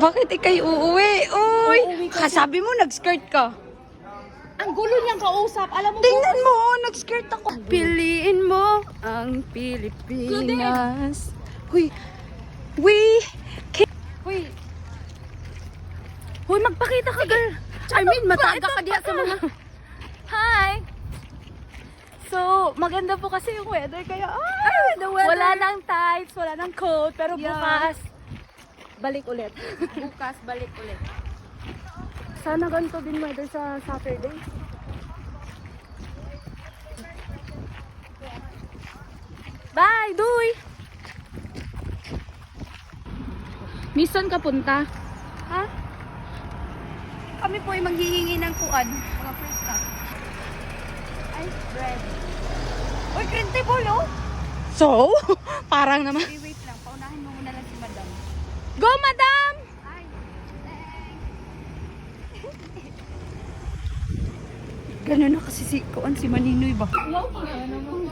Bakit ikay uuwi? Uy! Kasabi mo, nag-skirt ka. Ang gulo niyang kausap. Alam mo Tingnan mo, nag-skirt ako. Piliin mo ang Pilipinas. Huy! Huy! Huy, magpakita ka, girl. I mean, mataga ka diya sa mga... Hi! So, maganda po kasi yung weather, kaya the weather. Wala nang tights, wala nang coat, pero bukas, balik ulit. bukas, balik ulit. Sana ganito din weather sa Saturday. Bye, Duy! Misan ka punta? Ha? Kami po ay maghihingi ng kuan. Mga first cup. Ice bread. Uy, printable, oh! So? Parang naman. Okay, wait lang. Paunahin mo muna lang si madam. Go, madam! Ay, Ganun na kasi si kuan si Maninoy ba? wow, naman.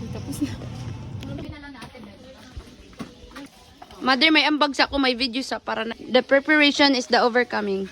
Tapos na. Mother, may ambag sa ako, may video sa para na. The preparation is the overcoming.